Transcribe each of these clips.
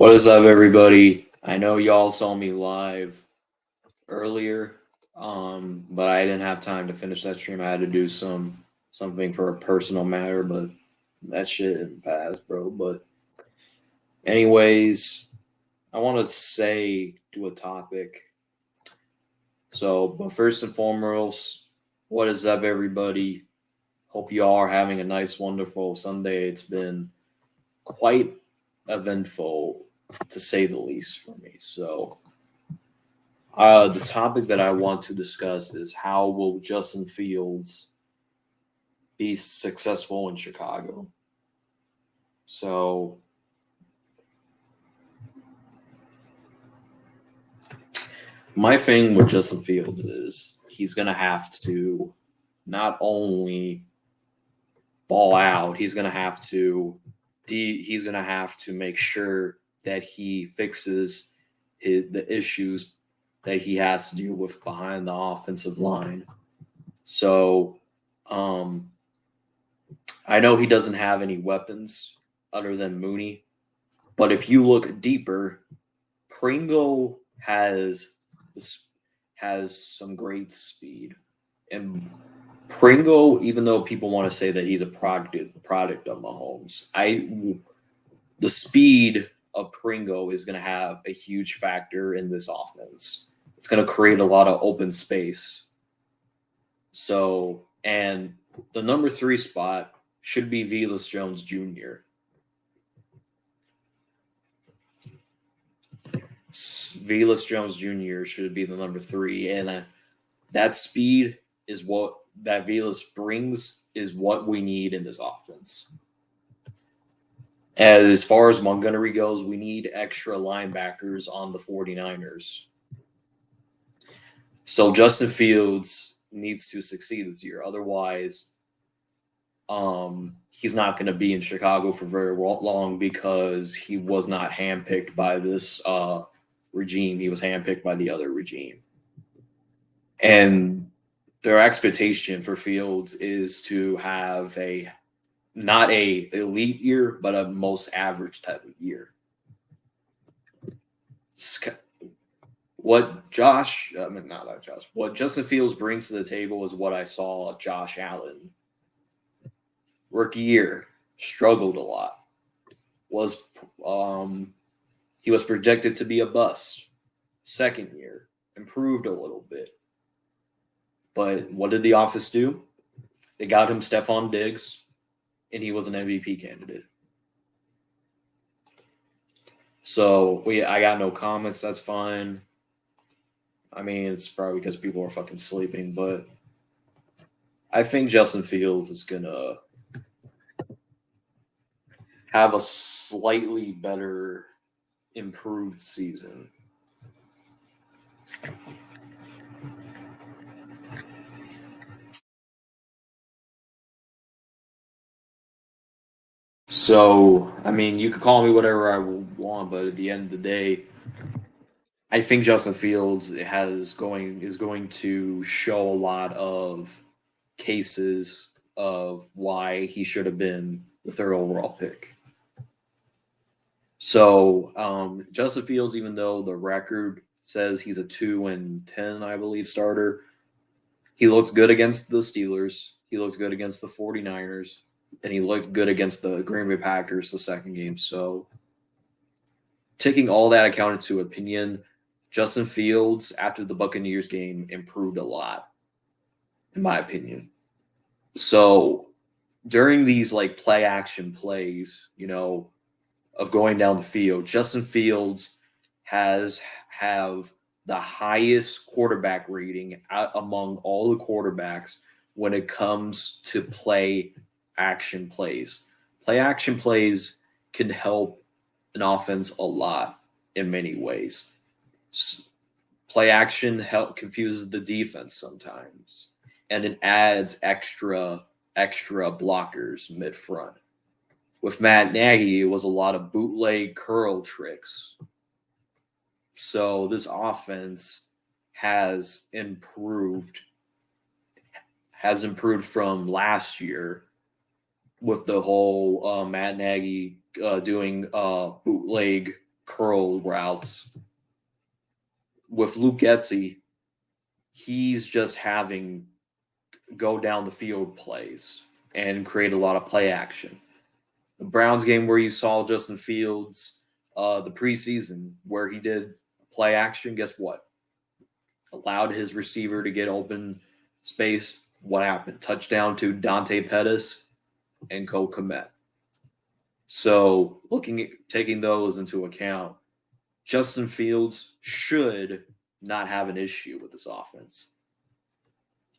What is up, everybody? I know y'all saw me live earlier, but I didn't have time to finish that stream. I had to do something for a personal matter, but that shit didn't pass, bro. But anyways, I want to do a topic. But first and foremost, what is up, everybody? Hope you all are having a nice, wonderful Sunday. It's been quite eventful, to say the least, for me. The topic that I want to discuss is how will Justin Fields be successful in Chicago? So, my thing with Justin Fields is he's going to have to not only ball out, he's going to have to make sure that he fixes the issues that he has to deal with behind the offensive line. So, I know he doesn't have any weapons other than Mooney, but if you look deeper, Pringle has some great speed, and Pringle, even though people want to say that he's a product of Mahomes, the speed of Pringle is going to have a huge factor in this offense. It's going to create a lot of open space. So, and the number 3 spot should be Velus Jones Jr. Velus Jones Jr. should be the number 3, and that speed is what that Velus brings, is what we need in this offense. As far as Montgomery goes, we need extra linebackers on the 49ers. So Justin Fields needs to succeed this year. Otherwise, he's not going to be in Chicago for very long, because he was not handpicked by this regime. He was handpicked by the other regime. And their expectation for Fields is to have not a elite year, but a most average type of year. What Justin Fields brings to the table is what I saw Josh Allen. Rookie year, struggled a lot. He was projected to be a bust. Second year, improved a little bit. But what did the office do? They got him Stephon Diggs, and he was an MVP candidate. So I got no comments. That's fine. I mean, it's probably because people are fucking sleeping, but I think Justin Fields is gonna have a slightly better, improved season. So, I mean, you could call me whatever I want, but at the end of the day, I think Justin Fields is going to show a lot of cases of why he should have been the 3rd overall pick. So, Justin Fields, even though the record says he's a 2-10, I believe, starter, he looks good against the Steelers. He looks good against the 49ers. And he looked good against the Green Bay Packers the second game. So, taking all that account into opinion, Justin Fields, after the Buccaneers game, improved a lot, in my opinion. So, during these play action plays, of going down the field, Justin Fields have the highest quarterback rating among all the quarterbacks when it comes to play action plays. Play action plays can help an offense a lot in many ways. Play action confuses the defense sometimes, and it adds extra blockers mid front. With Matt Nagy, it was a lot of bootleg curl tricks. So this offense has improved from last year, with the whole Matt Nagy doing bootleg curl routes. With Luke Getsy, he's just having go down the field plays and create a lot of play action. The Browns game where you saw Justin Fields, the preseason where he did play action, guess what? Allowed his receiver to get open space. What happened? Touchdown to Dante Pettis and Cole Kmet. So taking those into account, Justin Fields should not have an issue with this offense.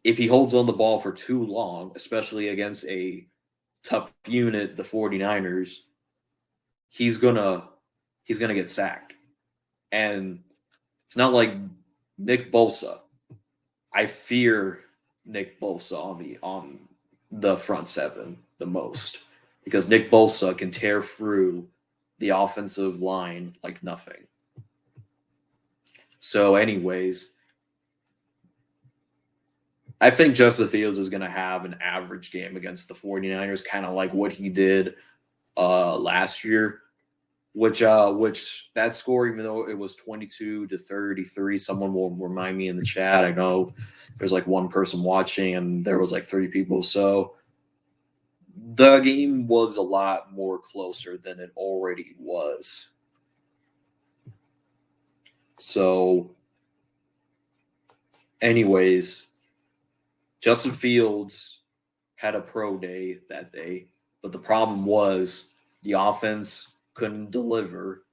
If he holds on the ball for too long, especially against a tough unit, the 49ers, he's gonna get sacked. And it's not like Nick Bosa. I fear Nick Bosa on the front seven the most because Nick Bosa can tear through the offensive line like nothing. So, anyways, I think Justin Fields is going to have an average game against the 49ers, kind of like what he did last year, which that score, even though it was 22-33, someone will remind me in the chat. I know there's like one person watching and there was like 3 people. So the game was a lot more closer than it already was. So anyways, Justin Fields had a pro day that day, but the problem was the offense couldn't deliver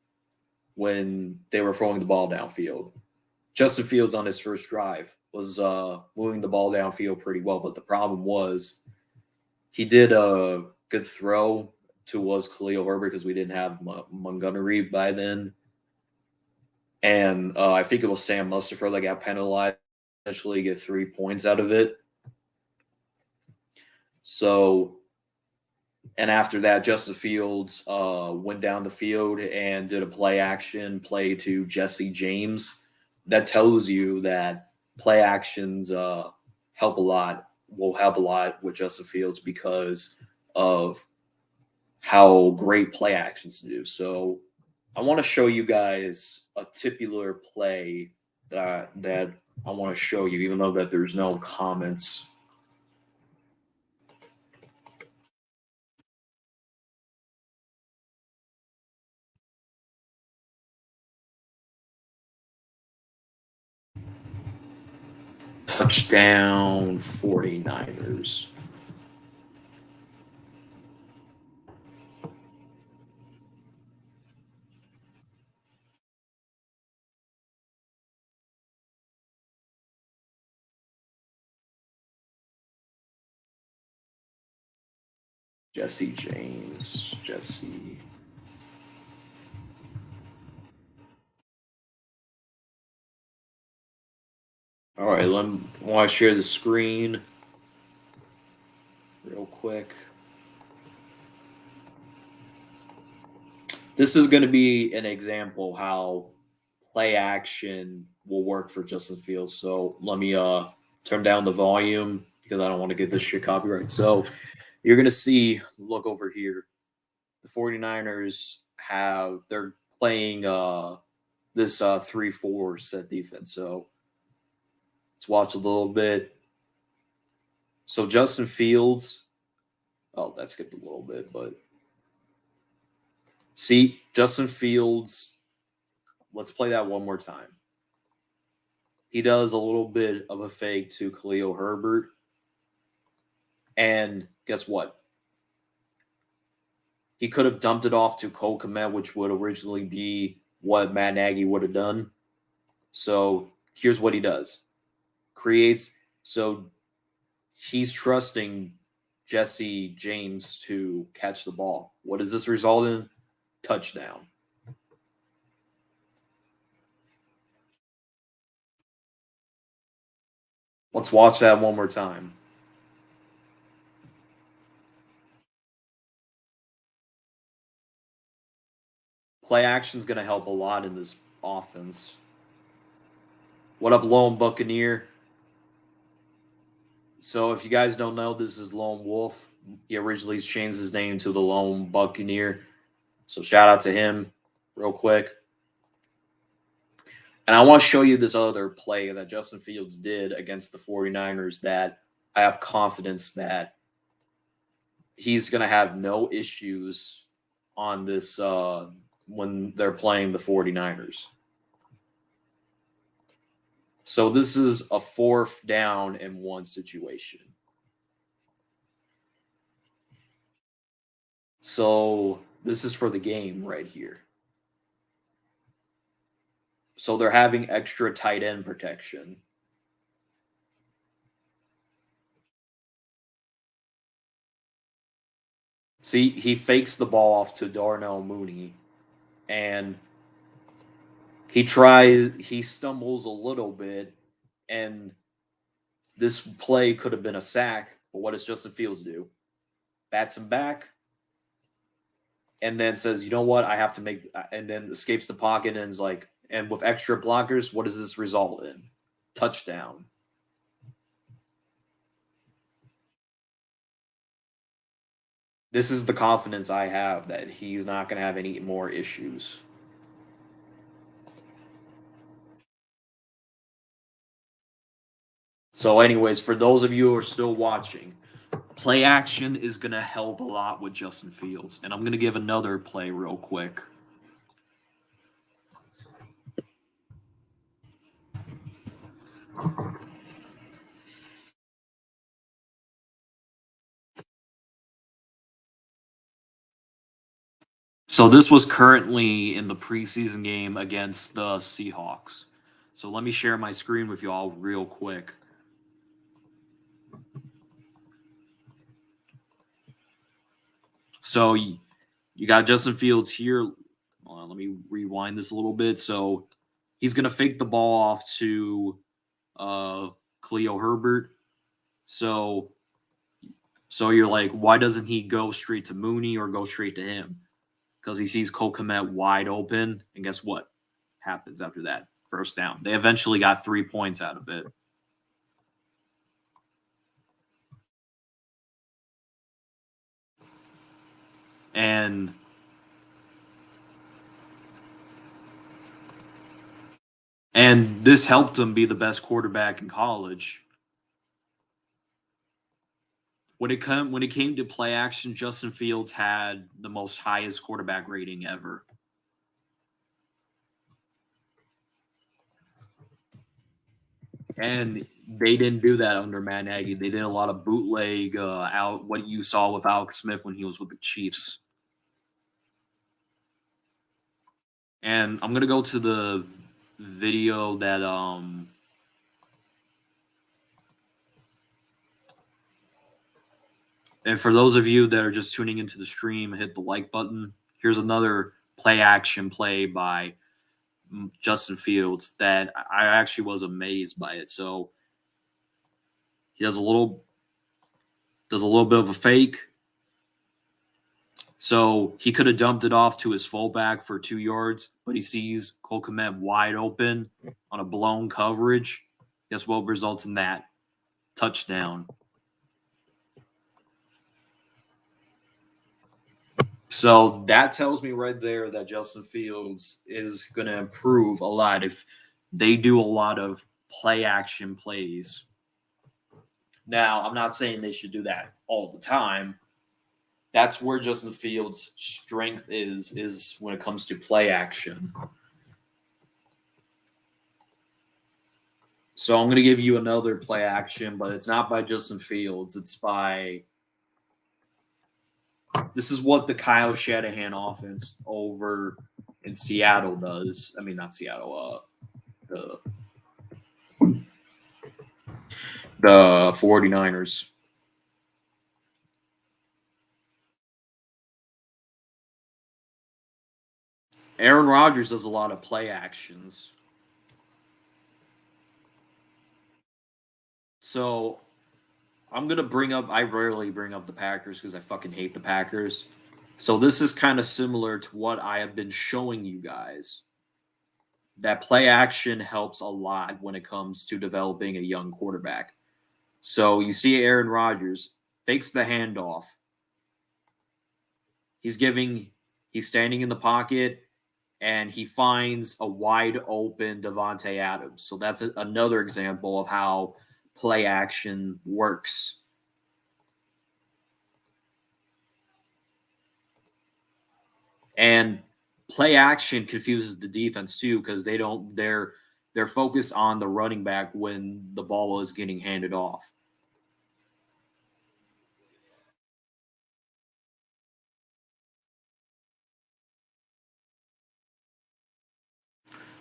when they were throwing the ball downfield. Justin Fields on his first drive was moving the ball downfield pretty well, but the problem was he did a good throw to Khalil Herbert because we didn't have Montgomery by then. And I think it was Sam Mustipher that got penalized, eventually get 3 points out of it. So, and after that, Justin Fields went down the field and did a play to Jesse James. That tells you that play actions help a lot, will help a lot with Justin Fields because of how great play actions do. So I want to show you guys a titular play that I want to show you, even though that there's no comments. Touchdown 49ers. Jesse James. Jesse. All right, I want to share the screen real quick. This is going to be an example how play action will work for Justin Fields. So let me turn down the volume because I don't want to get this shit copyright. So you're going to see, look over here, the 49ers they're playing this 3-4 set defense. So let's watch a little bit. So Justin Fields, that skipped a little bit, but see, Justin Fields, let's play that one more time. He does a little bit of a fake to Khalil Herbert. And guess what? He could have dumped it off to Cole Kmet, which would originally be what Matt Nagy would have done. So here's what he does. So he's trusting Jesse James to catch the ball. What does this result in? Touchdown. Let's watch that one more time. Play action is going to help a lot in this offense. What up, Lone Buccaneer? So if you guys don't know, this is Lone Wolf. He originally changed his name to the Lone Buccaneer. So shout out to him real quick. And I want to show you this other play that Justin Fields did against the 49ers that I have confidence that he's going to have no issues on this when they're playing the 49ers. So this is a 4th down and 1 situation. So this is for the game right here. So they're having extra tight end protection. See, he fakes the ball off to Darnell Mooney, and he stumbles a little bit, and this play could have been a sack, but what does Justin Fields do? Bats him back, and then says, you know what, I have to make, and then escapes the pocket and is like, and with extra blockers, what does this result in? Touchdown. This is the confidence I have that he's not going to have any more issues. So, anyways, for those of you who are still watching, play action is going to help a lot with Justin Fields. And I'm going to give another play real quick. So this was currently in the preseason game against the Seahawks. So let me share my screen with you all real quick. So you got Justin Fields here. Let me rewind this a little bit. So he's going to fake the ball off to Khalil Herbert. So you're like, why doesn't he go straight to Mooney or go straight to him? Because he sees Cole Kmet wide open. And guess what happens after that? First down. They eventually got 3 points out of it. And this helped him be the best quarterback in college. When it came to play action, Justin Fields had the most highest quarterback rating ever. And they didn't do that under Matt Nagy. They did a lot of bootleg out what you saw with Alex Smith when he was with the Chiefs. And I'm gonna go to the video that and for those of you that are just tuning into the stream, hit the like button. Here's another play action play by Justin Fields that I actually was amazed by it. So he does a little bit of a fake. So he could have dumped it off to his fullback for 2 yards, but he sees Cole Kmet wide open on a blown coverage. Guess what results in that? Touchdown. So that tells me right there that Justin Fields is going to improve a lot if they do a lot of play action plays. Now, I'm not saying they should do that all the time. That's where Justin Fields' strength is when it comes to play action. So I'm going to give you another play action, but it's not by Justin Fields. It's by this is what the Kyle Shanahan offense over in Seattle does. I mean, not Seattle. The 49ers. Aaron Rodgers does a lot of play actions. So I'm going to bring up, I rarely bring up the Packers because I fucking hate the Packers. So this is kind of similar to what I have been showing you guys. That play action helps a lot when it comes to developing a young quarterback. So you see Aaron Rodgers fakes the handoff. He's standing in the pocket. and he finds a wide open Devontae Adams. So that's another example of how play action works. And play action confuses the defense too because they're focused on the running back when the ball is getting handed off.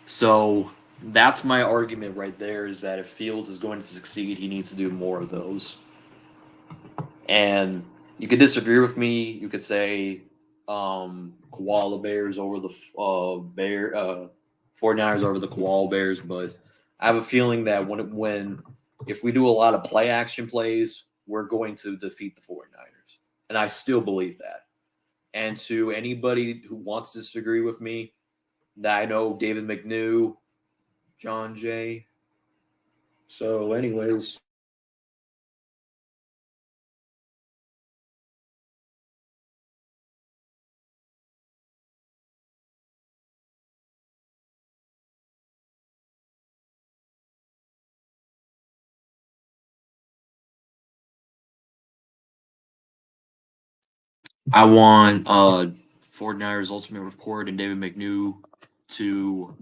So that's my argument right there is that if Fields is going to succeed, he needs to do more of those. And you could disagree with me. You could say Koala Bears over the 49ers over the Koala Bears, but I have a feeling that when if we do a lot of play action plays, we're going to defeat the 49ers. And I still believe that. And to anybody who wants to disagree with me, that I know David McNew, John Jay. So, anyways, I want 49ers Ultimate Report and David McNew to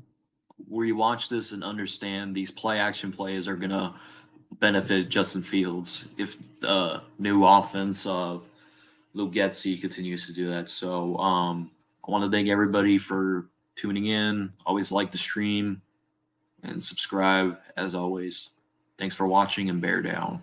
rewatch this and understand these play action plays are going to benefit Justin Fields if the new offense of Luke Getsy continues to do that. So I want to thank everybody for tuning in. Always like the stream and subscribe as always. Thanks for watching and bear down.